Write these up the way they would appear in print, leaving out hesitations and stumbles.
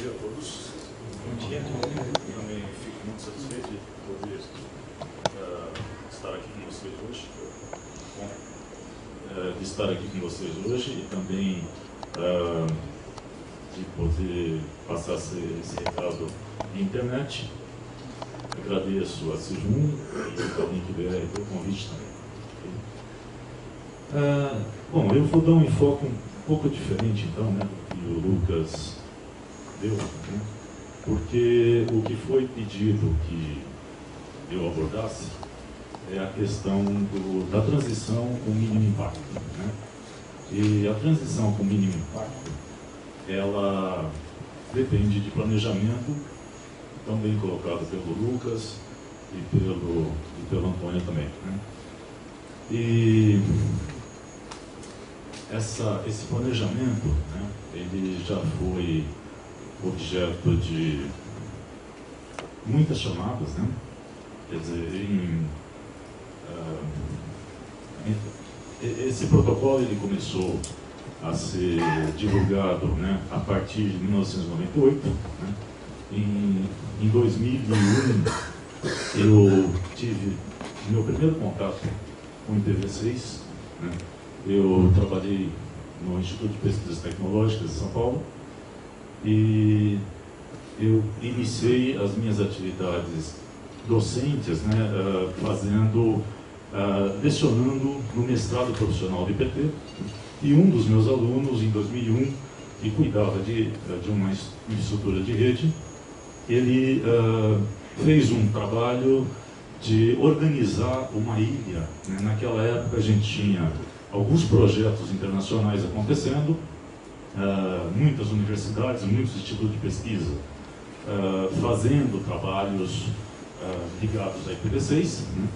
dia a todos. Bom dia. Eu também fico muito satisfeito de poder estar aqui com vocês hoje. De estar aqui com vocês hoje e também de poder passar esse recado na internet. Agradeço a Sejum e ao LinkBR pelo convite também. Bom, eu vou dar um enfoque um pouco diferente então, né, do que o Lucas deu, né, porque o que foi pedido que eu abordasse é a questão da transição com mínimo impacto, né? E a transição com mínimo impacto, ela depende de planejamento, tão bem colocado pelo Lucas e pelo Antônio também, né? E esse planejamento, né, ele já foi objeto de muitas chamadas, né? Quer dizer, esse protocolo ele começou a ser divulgado, né, a partir de 1998. Né? Em 2001, eu tive meu primeiro contato com o IPv6. Né? Eu trabalhei no Instituto de Pesquisas Tecnológicas de São Paulo e eu iniciei as minhas atividades docentes, né, lecionando no mestrado profissional de IPT, e um dos meus alunos, em 2001, que cuidava de uma infraestrutura de rede, ele fez um trabalho de organizar uma ilha, né? Naquela época a gente tinha alguns projetos internacionais acontecendo, muitas universidades, muitos institutos de pesquisa fazendo trabalhos ligados a IPv6, né?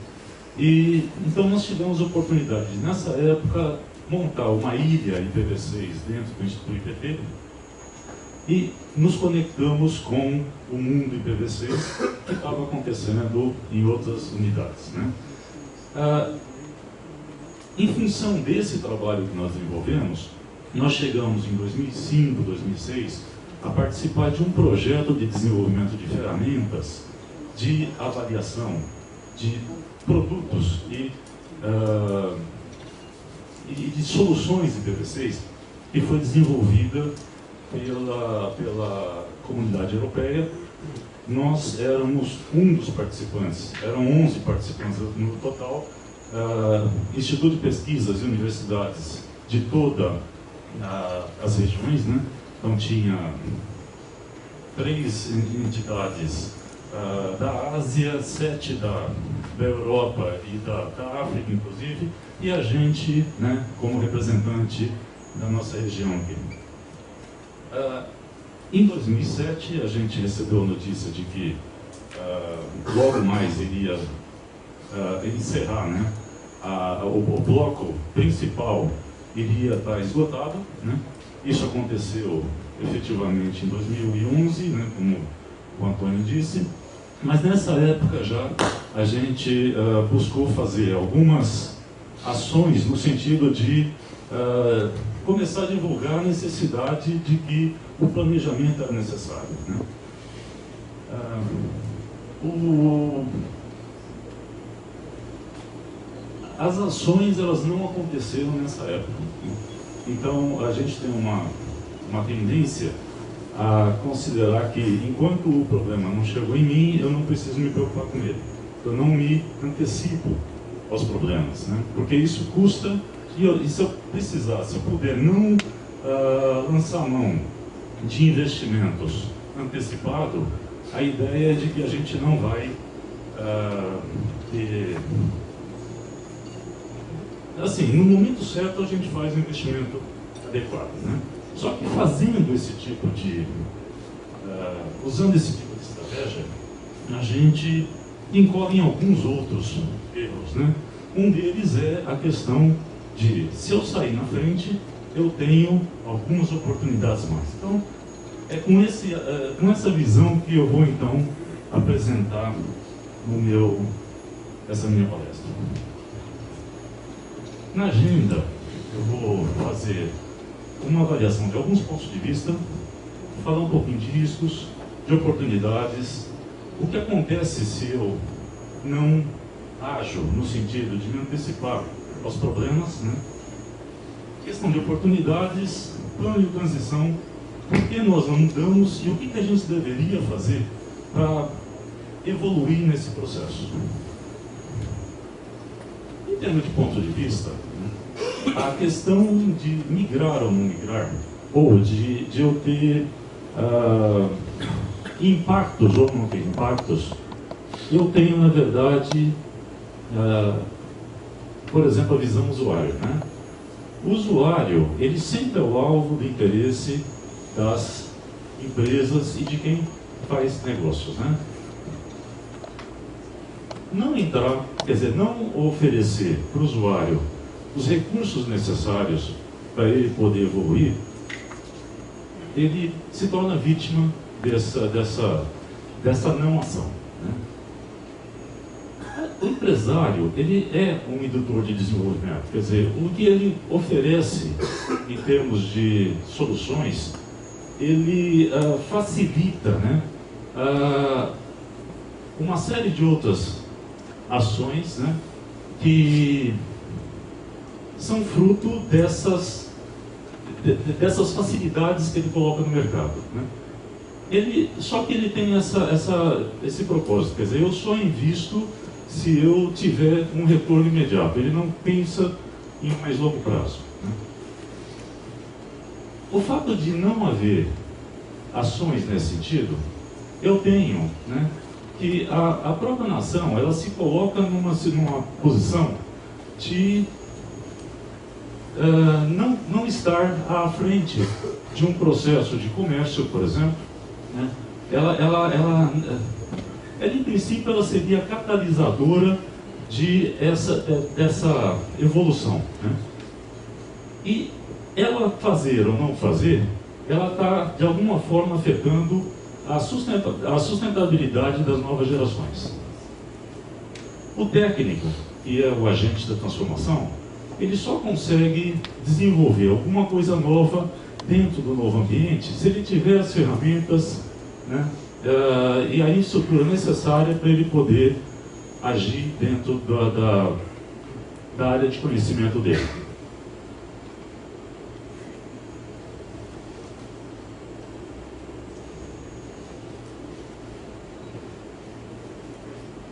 E então nós tivemos a oportunidade de, nessa época, montar uma ilha IPv6 dentro do Instituto IPT e nos conectamos com o mundo IPv6 que estava acontecendo em outras unidades, né? Em função desse trabalho que nós desenvolvemos, nós chegamos em 2005, 2006 a participar de um projeto de desenvolvimento de ferramentas de avaliação de produtos e de soluções de IPv6 que foi desenvolvida pela comunidade europeia. Nós éramos um dos participantes, eram 11 participantes no total, Instituto de Pesquisas e universidades de todas as regiões, né? Então tinha 3 entidades da Ásia, 7 da Europa e da África, inclusive, e a gente, né, como representante da nossa região aqui. Em 2007, a gente recebeu a notícia de que logo mais iria encerrar, né, o bloco principal iria estar esgotado, né? Isso aconteceu efetivamente em 2011, né, como o Antônio disse, mas nessa época já a gente buscou fazer algumas ações no sentido de começar a divulgar a necessidade de que o planejamento era necessário, né? As ações elas não aconteceram nessa época, então a gente tem uma tendência a considerar que enquanto o problema não chegou em mim, eu não preciso me preocupar com ele, eu não me antecipo aos problemas, né? Porque isso custa, e se eu precisar, se eu puder não lançar a mão de investimentos antecipado, a ideia é de que a gente não vai ter... Assim, no momento certo a gente faz o investimento adequado, né? Só que fazendo esse tipo de... usando esse tipo de estratégia, a gente incorre em alguns outros erros, né? Um deles é a questão de, se eu sair na frente, eu tenho algumas oportunidades mais. Então, é com essa visão que eu vou, então, apresentar essa minha palestra. Na agenda, eu vou fazer uma avaliação de alguns pontos de vista falar um pouquinho de riscos, de oportunidades, o que acontece se eu não ajo no sentido de me antecipar aos problemas, né? Questão de oportunidades, plano de transição, por que nós não mudamos e o que a gente deveria fazer para evoluir nesse processo. Em termos de ponto de vista, né, a questão de migrar ou não migrar, ou de eu ter impactos ou não ter impactos, eu tenho, na verdade, por exemplo, a visão usuário, né? O usuário, ele sempre é o alvo do interesse das empresas e de quem faz negócios, né? Não entrar, quer dizer, não oferecer para o usuário os recursos necessários para ele poder evoluir, ele se torna vítima dessa não ação, né? O empresário, ele é um indutor de desenvolvimento, quer dizer, o que ele oferece em termos de soluções, ele facilita, né, uma série de outras ações, né, que são fruto dessas facilidades que ele coloca no mercado, né? Só que ele tem esse propósito, quer dizer, eu só invisto se eu tiver um retorno imediato. Ele não pensa em mais longo prazo, né? O fato de não haver ações nesse sentido, eu tenho, né, que a própria nação, ela se coloca numa posição de não estar à frente de um processo de comércio, por exemplo, né? Ela em princípio, ela seria catalisadora dessa evolução, né? E ela fazer ou não fazer, ela está, de alguma forma, afetando a sustentabilidade das novas gerações. O técnico, que é o agente da transformação, ele só consegue desenvolver alguma coisa nova dentro do novo ambiente se ele tiver as ferramentas, né, e a estrutura necessária para ele poder agir dentro da área de conhecimento dele.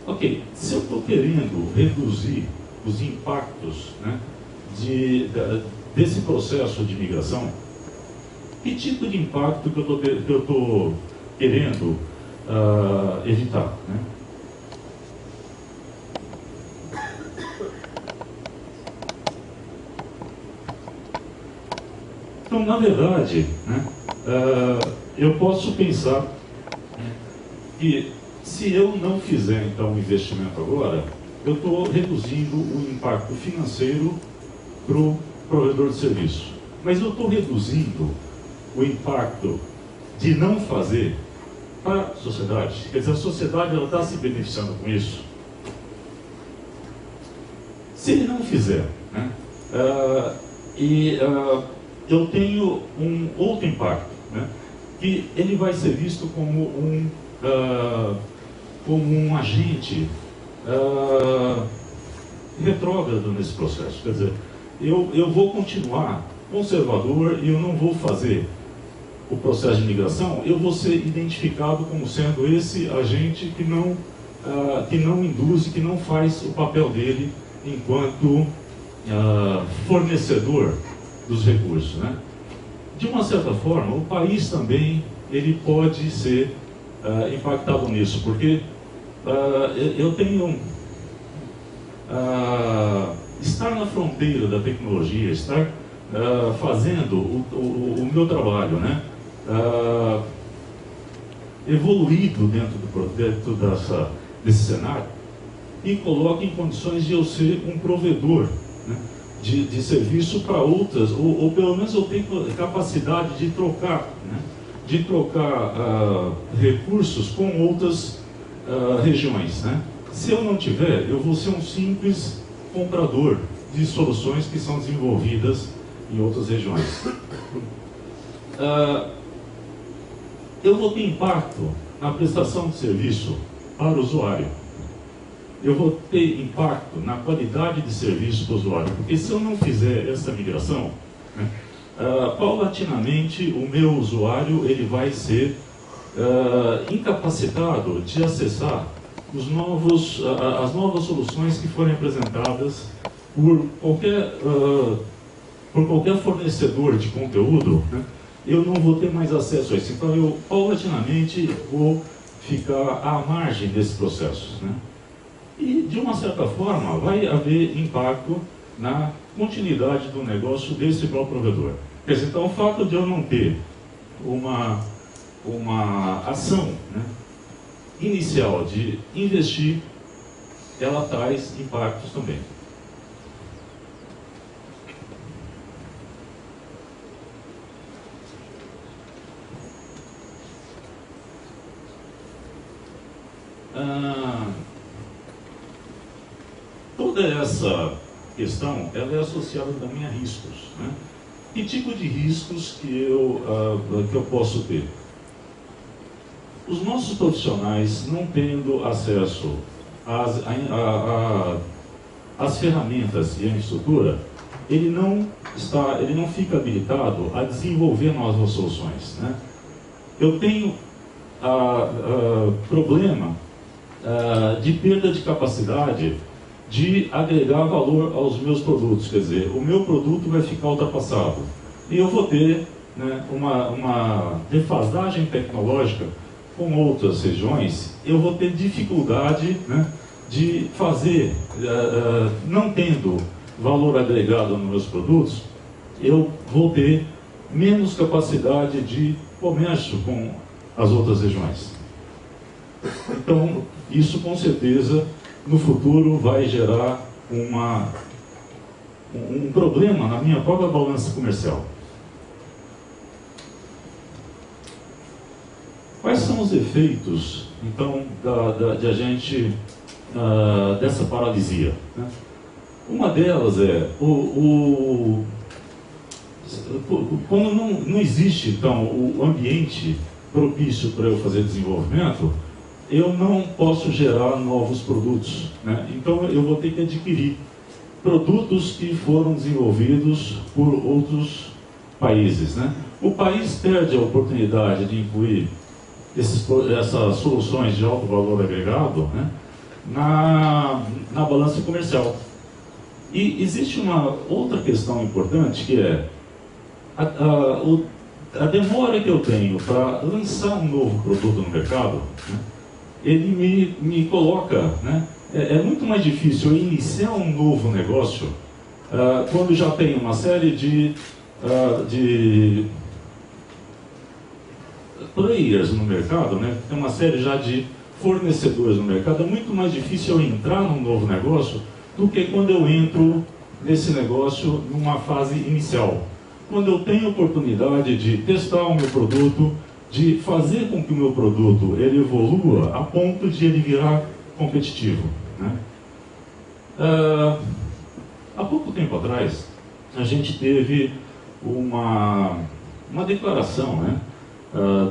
Ok, se eu estou querendo reduzir os impactos, né, desse processo de migração, que tipo de impacto que eu estou querendo evitar, né? Então, na verdade, né, eu posso pensar que se eu não fizer então um investimento agora, eu estou reduzindo o impacto financeiro para o provedor de serviço. Mas eu estou reduzindo o impacto de não fazer para a sociedade. Quer dizer, a sociedade está se beneficiando com isso. Se ele não fizer, né, eu tenho um outro impacto, né, que ele vai ser visto como um agente retrógrado nesse processo. Quer dizer, eu vou continuar conservador e eu não vou fazer o processo de migração, eu vou ser identificado como sendo esse agente que não induz e que não faz o papel dele enquanto fornecedor dos recursos, né? De uma certa forma, o país também ele pode ser impactado nisso, porque eu tenho estar na fronteira da tecnologia, estar fazendo o meu trabalho, né, evoluído dentro desse cenário, e coloca em condições de eu ser um provedor, né, de serviço para outras, ou pelo menos eu tenho capacidade de trocar, né, recursos com outras regiões, né? Se eu não tiver, eu vou ser um simples comprador de soluções que são desenvolvidas em outras regiões. eu vou ter impacto na prestação de serviço para o usuário. Eu vou ter impacto na qualidade de serviço para o usuário, porque se eu não fizer essa migração, né, paulatinamente o meu usuário ele vai ser incapacitado de acessar as novas soluções que forem apresentadas por qualquer fornecedor de conteúdo, né, eu não vou ter mais acesso a isso. Então eu paulatinamente vou ficar à margem desse processo, né? E, de uma certa forma, vai haver impacto na continuidade do negócio desse próprio provedor. Quer dizer, então, o fato de eu não ter uma ação, né, inicial de investir, ela traz impactos também. Toda essa questão ela é associada também a riscos, né? Que tipo de riscos que eu posso ter? Os nossos profissionais, não tendo acesso às ferramentas e à estrutura, ele não fica habilitado a desenvolver novas soluções, né? Eu tenho problema de perda de capacidade de agregar valor aos meus produtos, quer dizer, o meu produto vai ficar ultrapassado e eu vou ter, né, uma defasagem tecnológica com outras regiões, eu vou ter dificuldade, né, de fazer, não tendo valor agregado nos meus produtos, eu vou ter menos capacidade de comércio com as outras regiões. Então, isso com certeza no futuro vai gerar um problema na minha própria balança comercial. Quais são os efeitos, então, dessa paralisia, né? Uma delas é, quando não existe, então, o ambiente propício para eu fazer desenvolvimento, eu não posso gerar novos produtos, né? Então eu vou ter que adquirir produtos que foram desenvolvidos por outros países, né? O país perde a oportunidade de incluir essas soluções de alto valor agregado, né, na balança comercial. E existe uma outra questão importante, que é a demora que eu tenho para lançar um novo produto no mercado, né, ele me coloca, né, é muito mais difícil eu iniciar um novo negócio quando já tem uma série de players no mercado, né, tem uma série já de fornecedores no mercado. É muito mais difícil eu entrar num novo negócio do que quando eu entro nesse negócio numa fase inicial. Quando eu tenho a oportunidade de testar o meu produto, de fazer com que o meu produto ele evolua a ponto de ele virar competitivo, né? Há pouco tempo atrás, a gente teve uma declaração, né,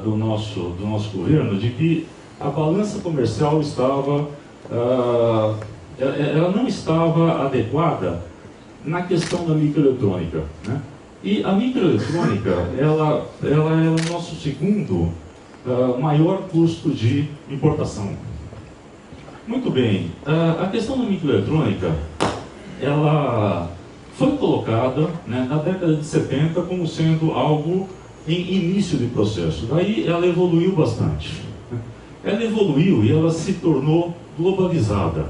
do nosso governo de que a balança comercial ela não estava adequada na questão da microeletrônica, né? E a microeletrônica, ela é o nosso segundo maior custo de importação. Muito bem, a questão da microeletrônica, ela foi colocada, né, na década de 70 como sendo algo em início de processo. Daí ela evoluiu bastante. Ela evoluiu e ela se tornou globalizada.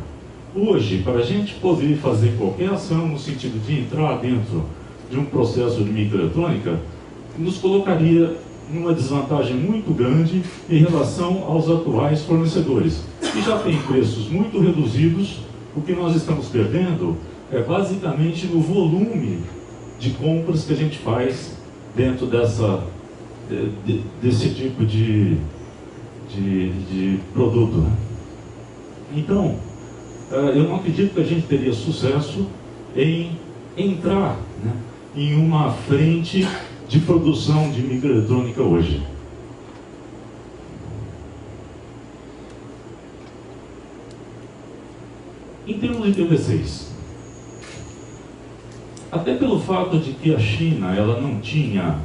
Hoje, para a gente poder fazer qualquer ação no sentido de entrar dentro de um processo de microeletrônica, nos colocaria numa desvantagem muito grande em relação aos atuais fornecedores, que já têm preços muito reduzidos. O que nós estamos perdendo é basicamente no volume de compras que a gente faz dentro desse tipo de produto, né? Então, eu não acredito que a gente teria sucesso em entrar, né, em uma frente de produção de microeletrônica hoje. Em termos de IPv6, até pelo fato de que a China ela não tinha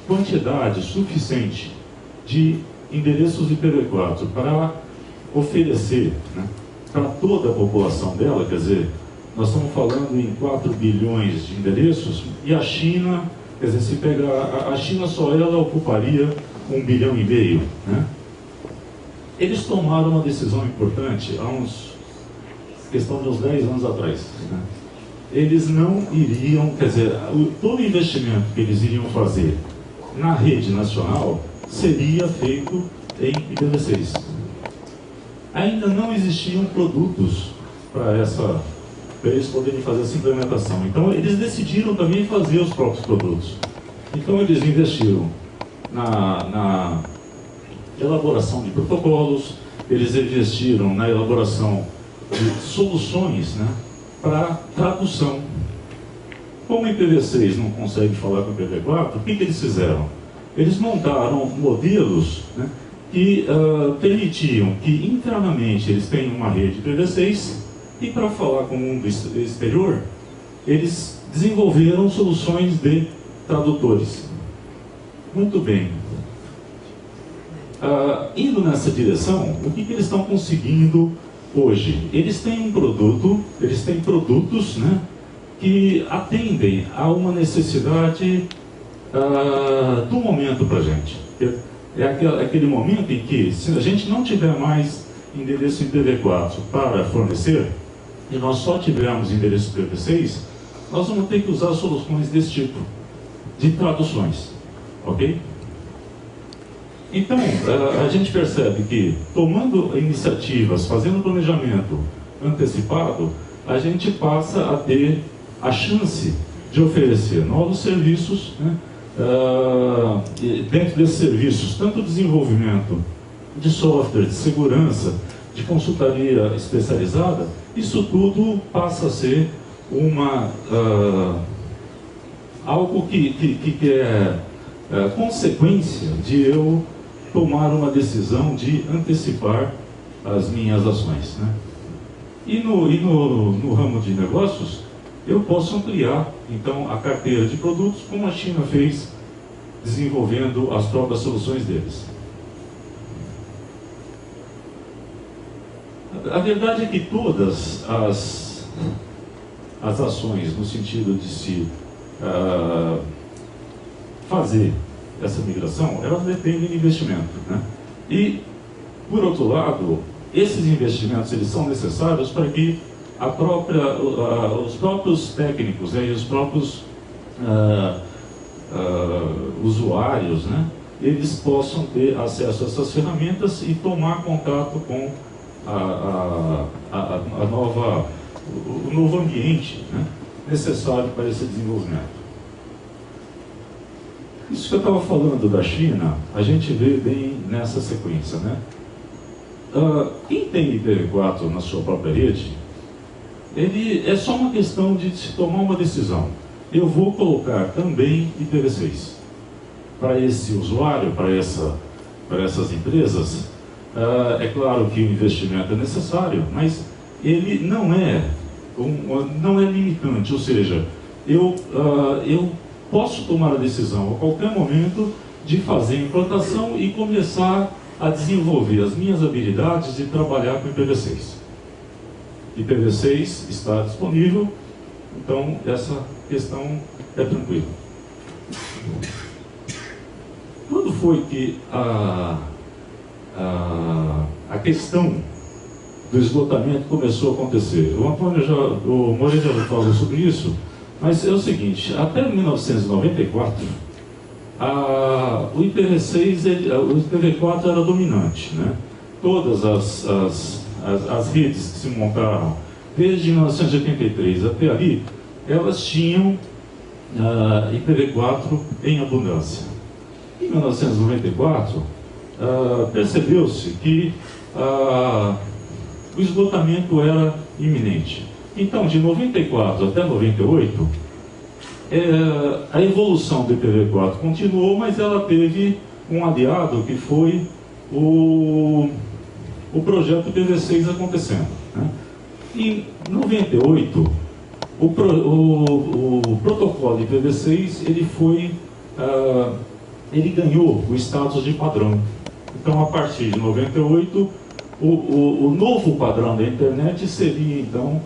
quantidade suficiente de endereços IPv4 para oferecer, né, para toda a população dela, quer dizer, nós estamos falando em 4 bilhões de endereços, e a China, quer dizer, se pegar a China só ela ocuparia 1,5 bilhão, né? Eles tomaram uma decisão importante há questão de uns 10 anos atrás, né? Eles não iriam, quer dizer, todo o investimento que eles iriam fazer na rede nacional seria feito em IPv6. Ainda não existiam produtos para eles poderem fazer essa implementação. Então, eles decidiram também fazer os próprios produtos. Então, eles investiram na elaboração de protocolos, eles investiram na elaboração de soluções, né, para tradução. Como o IPv6 não consegue falar com o IPv4, o que eles fizeram? Eles montaram modelos, né, que permitiam que internamente eles tenham uma rede IPv6 e para falar com o mundo exterior, eles desenvolveram soluções de tradutores. Muito bem. Indo nessa direção, o que eles estão conseguindo hoje? Eles têm produtos, né, que atendem a uma necessidade do momento para a gente. É aquele momento em que, se a gente não tiver mais endereço IPv4 para fornecer, e nós só tivermos endereço IPv6, nós vamos ter que usar soluções desse tipo, de traduções, ok? Então, a gente percebe que, tomando iniciativas, fazendo planejamento antecipado, a gente passa a ter a chance de oferecer novos serviços, né? Dentro desses serviços, tanto desenvolvimento de software, de segurança, de consultoria especializada, isso tudo passa a ser algo que é consequência de eu tomar uma decisão de antecipar as minhas ações, né? E no ramo de negócios, eu posso ampliar, então, a carteira de produtos, como a China fez, desenvolvendo as próprias soluções deles. A verdade é que todas as ações, no sentido de se fazer essa migração, elas dependem de investimento, né? E, por outro lado, esses investimentos eles são necessários para que os próprios técnicos, e os próprios usuários, né, eles possam ter acesso a essas ferramentas e tomar contato com o novo ambiente, né, necessário para esse desenvolvimento. Isso que eu estava falando da China, a gente vê bem nessa sequência, né? Quem tem IPv4 na sua própria rede, é só uma questão de se tomar uma decisão. Eu vou colocar também IPv6 para esse usuário, para essas empresas. É claro que o investimento é necessário, mas ele não é limitante, ou seja, eu posso tomar a decisão a qualquer momento de fazer a implantação e começar a desenvolver as minhas habilidades de trabalhar com IPv6. IPv6 está disponível, então essa questão é tranquila. Quando foi que a questão do esgotamento começou a acontecer? O Moreira já falou sobre isso, mas é o seguinte: até 1994, o IPv4 era dominante, né? Todas as redes que se montaram desde 1983 até ali, elas tinham IPv4 em abundância. Em 1994, percebeu-se que o esgotamento era iminente. Então, de 94 até 98, a evolução do IPv4 continuou, mas ela teve um aliado que foi o o projeto IPv6 acontecendo, né? Em 98, o protocolo IPv6 ele ganhou o status de padrão. Então, a partir de 98, o novo padrão da internet seria, então,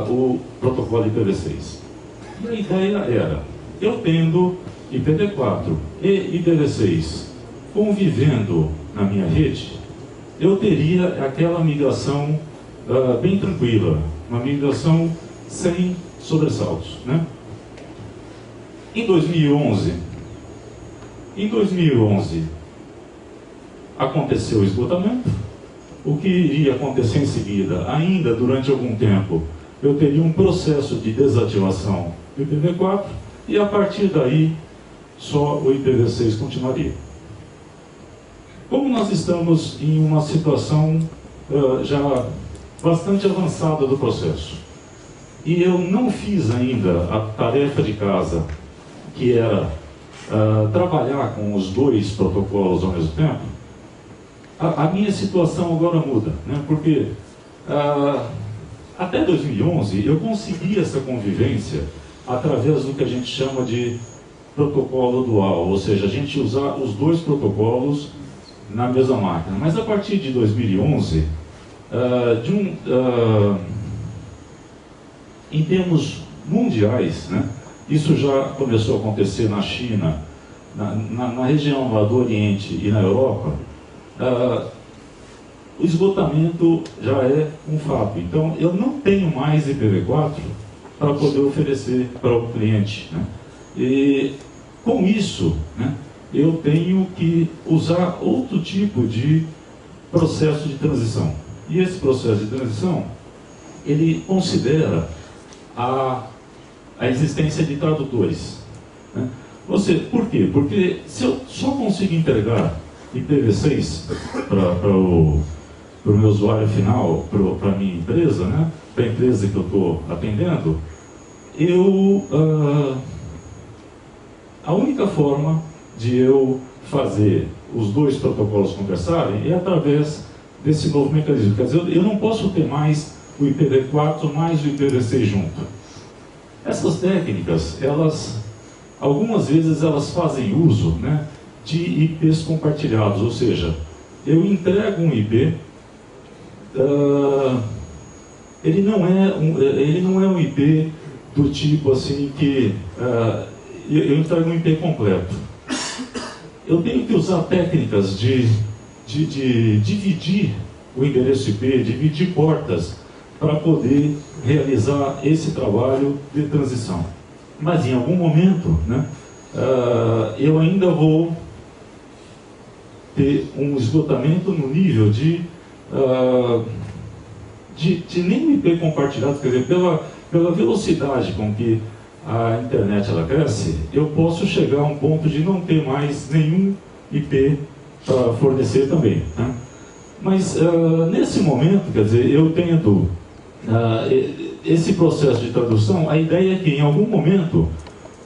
o protocolo IPv6. E a ideia era, eu tendo IPv4 e IPv6 convivendo na minha rede, eu teria aquela migração bem tranquila, uma migração sem sobressaltos, né? Em 2011, aconteceu o esgotamento. O que iria acontecer em seguida, ainda durante algum tempo, eu teria um processo de desativação do IPv4 e a partir daí só o IPv6 continuaria. Como nós estamos em uma situação já bastante avançada do processo e eu não fiz ainda a tarefa de casa, que era trabalhar com os dois protocolos ao mesmo tempo, a minha situação agora muda, né? Porque até 2011 eu consegui essa convivência através do que a gente chama de protocolo dual, ou seja, a gente usar os dois protocolos na mesma máquina. Mas a partir de 2011, em termos mundiais, né, isso já começou a acontecer na China, na região lá do Oriente e na Europa. O esgotamento já é um fato. Então, eu não tenho mais IPv4 para poder oferecer para o cliente, né? E com isso, né, eu tenho que usar outro tipo de processo de transição. E esse processo de transição, ele considera a existência de tradutores, né? Por quê? Porque se eu só consigo entregar IPv6 para o meu usuário final, para a minha empresa, né, para a empresa que eu estou atendendo, a única forma de eu fazer os dois protocolos conversarem é através desse novo mecanismo. Quer dizer, eu não posso ter mais o IPv4 mais o IPv6 junto. Essas técnicas, algumas vezes elas fazem uso, né, de IPs compartilhados, ou seja, eu entrego um IP, ele não é um IP do tipo assim que eu entrego um IP completo. Eu tenho que usar técnicas de dividir o endereço IP, dividir portas, para poder realizar esse trabalho de transição. Mas em algum momento, né, eu ainda vou ter um esgotamento no nível de nem IP compartilhado, quer dizer, pela velocidade com que a internet ela cresce, eu posso chegar a um ponto de não ter mais nenhum IP para fornecer também, né? Mas nesse momento, quer dizer, eu tendo esse processo de tradução, a ideia é que em algum momento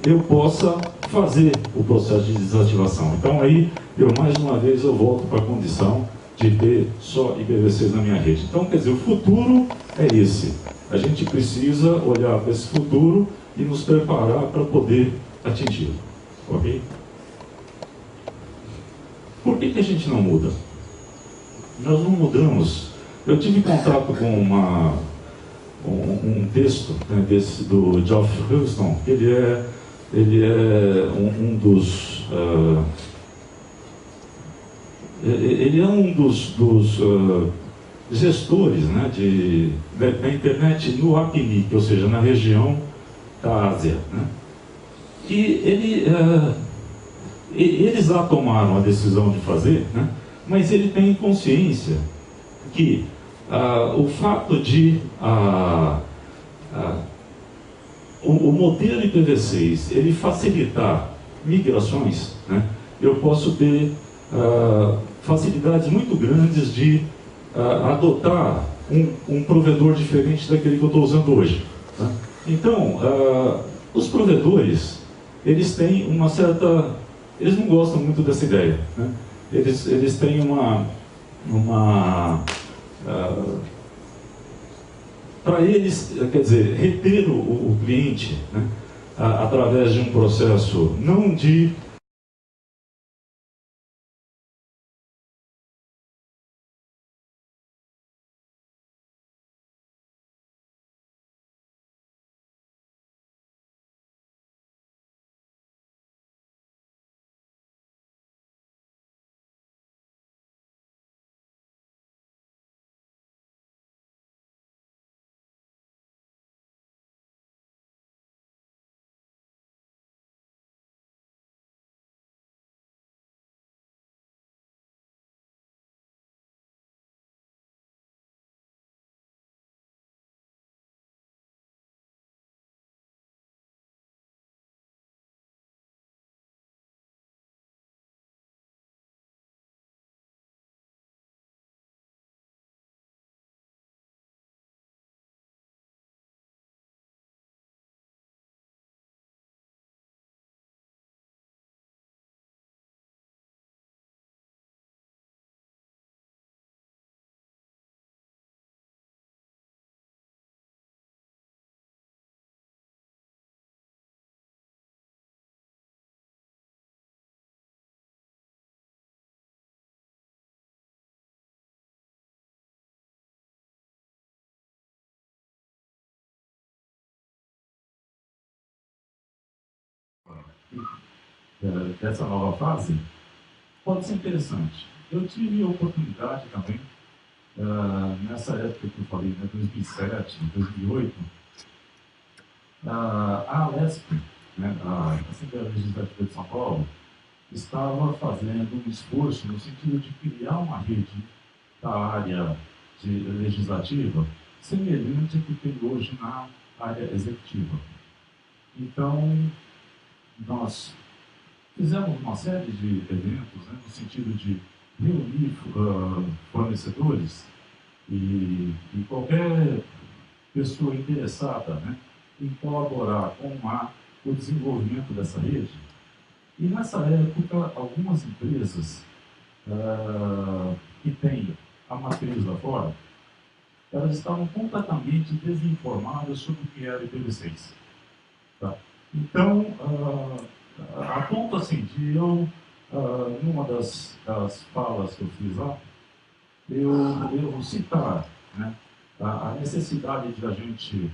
eu possa fazer o processo de desativação. Então aí, mais uma vez, eu volto para a condição de ter só IPv6 na minha rede. Então, quer dizer, o futuro é esse. A gente precisa olhar para esse futuro e nos preparar para poder atingi-lo. Ok? Por que a gente não muda? Nós não mudamos. Eu tive contato com um texto, né, do Geoff Huston. Ele é um dos gestores, né, da internet no APNIC, ou seja, na região da Ásia, né? E eles lá tomaram a decisão de fazer, né, mas ele tem consciência que o fato de o modelo IPv6 ele facilitar migrações, né, eu posso ter facilidades muito grandes de adotar um provedor diferente daquele que eu estou usando hoje, tá? Então, os provedores, eles têm uma certa... Eles não gostam muito dessa ideia, né? Eles têm uma para eles, quer dizer, reter o cliente, né, através de um processo não de dessa nova fase, pode ser interessante. Eu tive a oportunidade também, nessa época que eu falei, né, 2007, 2008, a Alesp, né, a Assembleia Legislativa de São Paulo, estava fazendo um esforço no sentido de criar uma rede da área legislativa semelhante ao que tem hoje na área executiva. Então, nós fizemos uma série de eventos, né, no sentido de reunir fornecedores e qualquer pessoa interessada, né, em colaborar com o desenvolvimento dessa rede. E nessa época, algumas empresas que têm a matriz lá fora, elas estavam completamente desinformadas sobre o que era IPv6. Tá? Então, a ponto assim, de eu, numa das falas que eu fiz lá, eu citar, né, a necessidade de a gente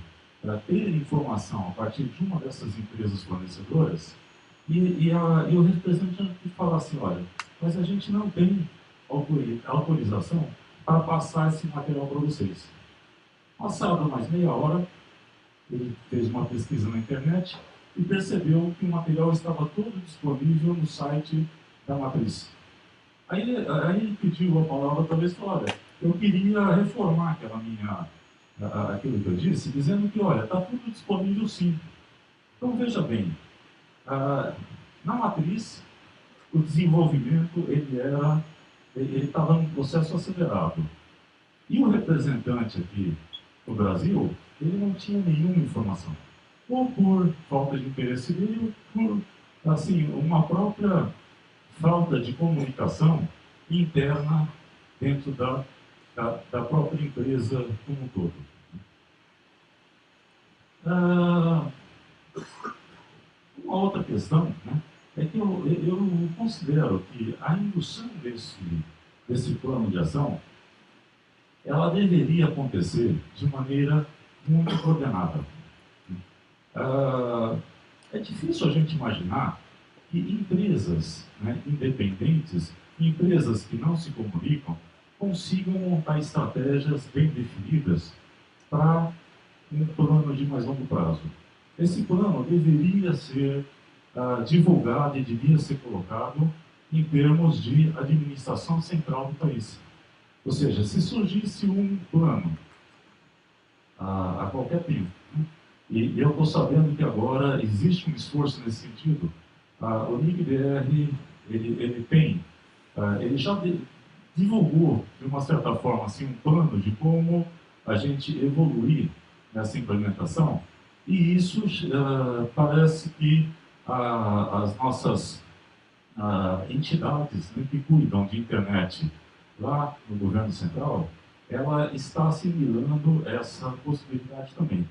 ter informação a partir de uma dessas empresas fornecedoras e o representante falar assim, olha, mas a gente não tem autorização para passar esse material para vocês. Passado mais meia hora, ele fez uma pesquisa na internet e percebeu que o material estava todo disponível no site da matriz. Aí ele pediu a palavra, talvez falou, olha, eu queria reformar aquilo que eu disse, dizendo que, olha, está tudo disponível sim. Então, veja bem, na matriz, o desenvolvimento ele estava num processo acelerado. E o representante aqui do Brasil, ele não tinha nenhuma informação. Ou por falta de interesse dele, ou por, assim, uma própria falta de comunicação interna dentro da própria empresa como um todo. Uma outra questão, né, é que eu considero que a indução desse plano de ação ela deveria acontecer de maneira muito coordenada. É difícil a gente imaginar que empresas, né, independentes, empresas que não se comunicam, consigam montar estratégias bem definidas para um plano de mais longo prazo. Esse plano deveria ser divulgado e deveria ser colocado em termos de administração central do país. Ou seja, se surgisse um plano a qualquer tempo, né, e eu estou sabendo que agora existe um esforço nesse sentido, o NIC-BR ele já divulgou, de uma certa forma, assim, um plano de como a gente evoluir nessa implementação, e isso parece que as nossas entidades, né, que cuidam de internet lá no governo central, ela está assimilando essa possibilidade também.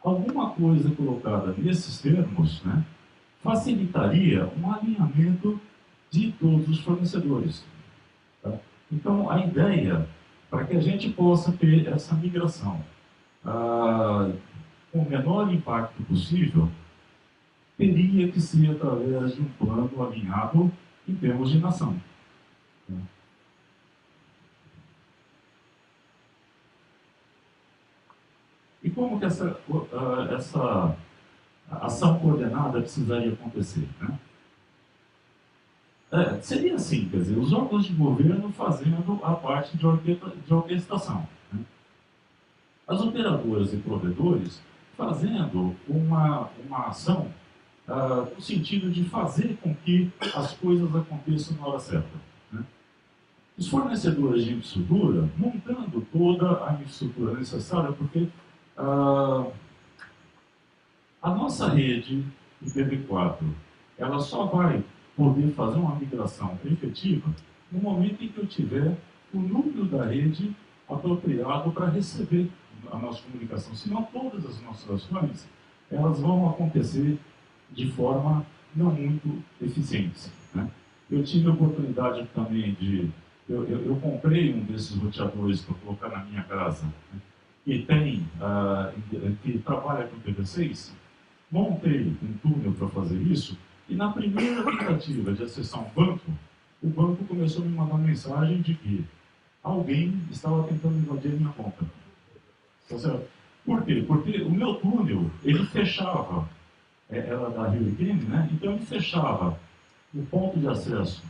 Alguma coisa colocada nesses termos, né, facilitaria um alinhamento de todos os fornecedores. Tá? Então, a ideia, para que a gente possa ter essa migração com o menor impacto possível, teria que ser através de um plano alinhado em termos de nação. E como que essa ação coordenada precisaria acontecer? Né? Seria assim, quer dizer, os órgãos de governo fazendo a parte de orquestração. Né? As operadoras e provedores fazendo uma ação no sentido de fazer com que as coisas aconteçam na hora certa. Né? Os fornecedores de infraestrutura montando toda a infraestrutura necessária, porque a nossa rede IPv4 ela só vai poder fazer uma migração efetiva no momento em que eu tiver o núcleo da rede apropriado para receber a nossa comunicação. Senão, todas as nossas ações elas vão acontecer de forma não muito eficiente. Né? Eu tive a oportunidade também de... Eu comprei um desses roteadores para colocar na minha casa, né? Que trabalha com IPv6, montei um túnel para fazer isso, e na primeira tentativa de acessar um banco, o banco começou a me mandar mensagem de que alguém estava tentando invadir a minha conta. Tá certo? Por quê? Porque o meu túnel, ele fechava, era da Hurricane, né? Então ele fechava o ponto de acesso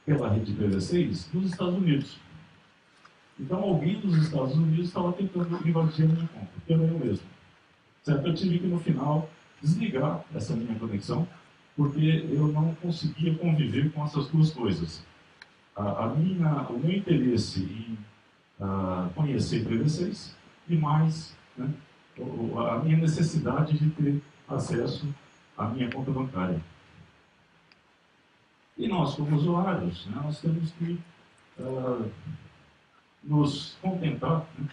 pela rede IPv6 nos Estados Unidos. Então alguém dos Estados Unidos estava tentando invadir a minha conta, que era eu mesmo. Certo? Eu tive que, no final, desligar essa minha conexão, porque eu não conseguia conviver com essas duas coisas. O meu interesse em conhecer IPv6 e mais, né, a minha necessidade de ter acesso à minha conta bancária. E nós, como usuários, né, nós temos que nos contentar, né,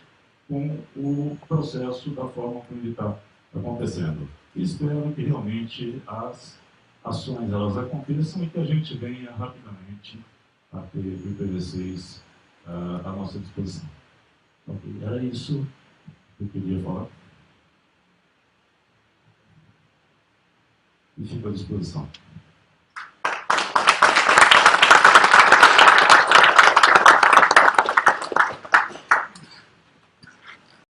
com o processo da forma como ele está acontecendo. E espero que realmente as ações elas aconteçam e que a gente venha rapidamente a ter o IPv6 à nossa disposição. Okay. Era isso que eu queria falar. E fico à disposição.